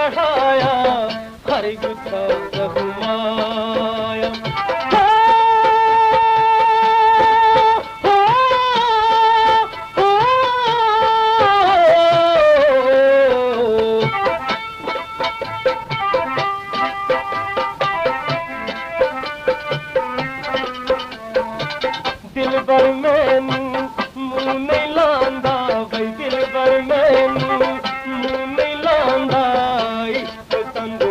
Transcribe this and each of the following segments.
चढ़ाया हर गुच्छा रहमाया। दिल भर मैनू मुँह नहीं लांदा बई, दिल भर मैनू मुँह नहीं लांदा, इश्क तंग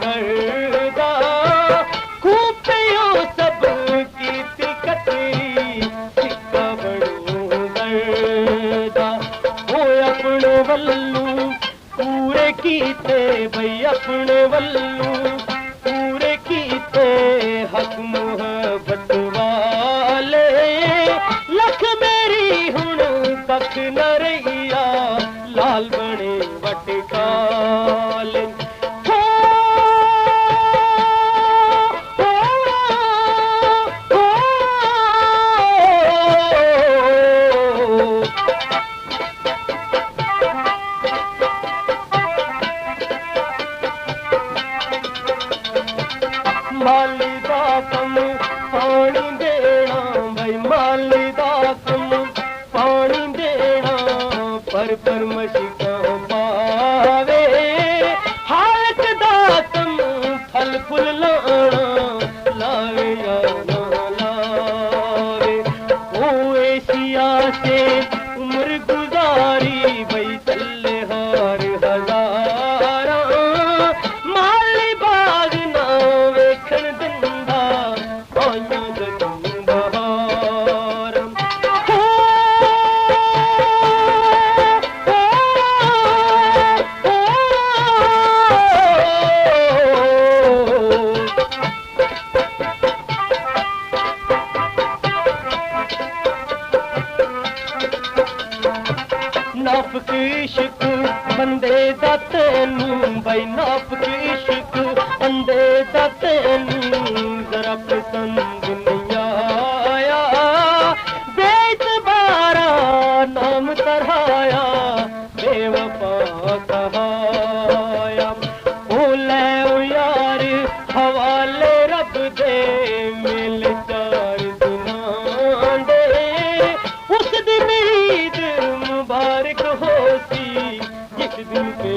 नहीं करदा। खूब पियो सब कीती कतरी सिक्का बड़ो दर्दा। ओ अपने वल्लू पूरे कीते बई, अपने वल्लू पूरे कीते हक मुहब्बत वाले। लख मेरी हुण कख न रहिया, लाल बने वटकाले। माली दा कम पानी देना बई, माली दा कम पानी देना, पर मशिकां पावे। हालत दा कम फल फुल लाना, लावे या ना लावे। ओ एशिया से उम्र गुजारी बई, चले हार हजारा। माली बाग ना वेखण दिंदा, आइयां जदों बहार। नाफक इश्क बंदे दा तैनू बई, नाफक इश्क बंदे दा तैनू जरा पसंद नहीं आया। बेइतबारा नाम तरहाया, बेवफा कहाया। ओ लै ओ यार हवाले रब दे, मिल चार दिनां दे। उस दिन ईद मुबारक होसी जिस दिन पे